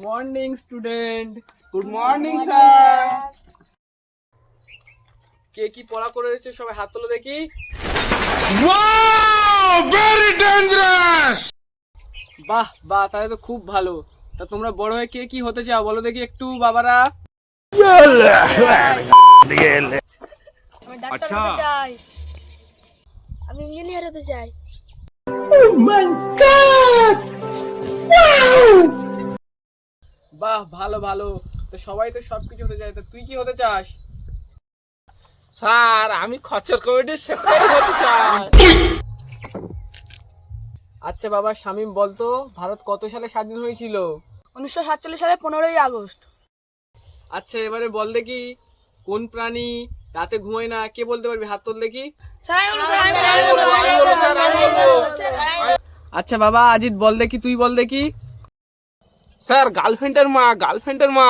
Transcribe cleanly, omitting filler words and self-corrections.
Morning student. Good morning sir. কে কি পড়া করেছে সবাই হাত তোলো দেখি। Very dangerous. বাহ বাহ, তাহলে তো খুব ভালো। তা তোমরা বড় হয়ে কে কি হতে চাও বলো দেখি একটু বাবারা। আমি ডাক্তার হতে চাই, আমি ইঞ্জিনিয়ার হতে চাই। বাহ ভালো ভালো, তো সবাই তো সবকিছু হতে চায়, তা তুই কি হতে চাস? স্যার আমি খচ্চর কমিটির সেক্রেটারি হতে চাই। আচ্ছা বাবা শামীম, বলতো ভারত কত সালে স্বাধীন হয়েছিল? 1947 সালে 15ই আগস্ট। আচ্ছা এবারে বল দেখি কোন প্রাণী রাতে ঘুমায় না? কে বলতে পারবি? হাত তোল দেখি। আচ্ছা বাবা আজিত বল দেখি, তুই বল দেখি। স্যার গার্লফ্রেন্ডের মা।